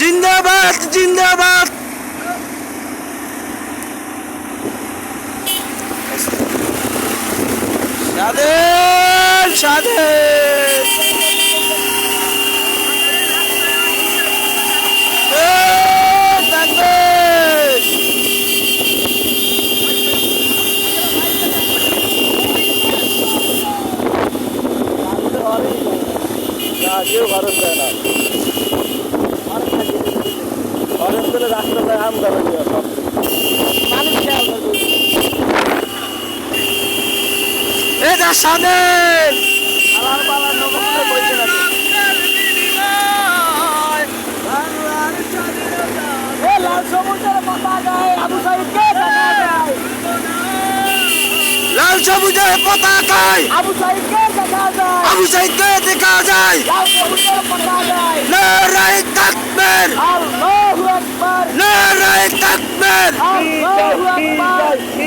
জিন্দাবাদ জিন্দাবাদ। স্বাধীন স্বাধীন। কেউ খরচ দেয় না, খরচ করে রাস্তায় আম ধরে এটা স্বাধীন। লাল সবুজের পতাকায় আবু সাইদকে দেখা যায়, লাল সবুজের পতাকায় আবু সাইদকে দেখা যায়, আবু সাইদকে দেখা যায়, লাল সবুজের পতাকায় নারায়ে তাকবীর, আল্লাহু আকবার, নারায়ে তাকবীর, আল্লাহু আকবার।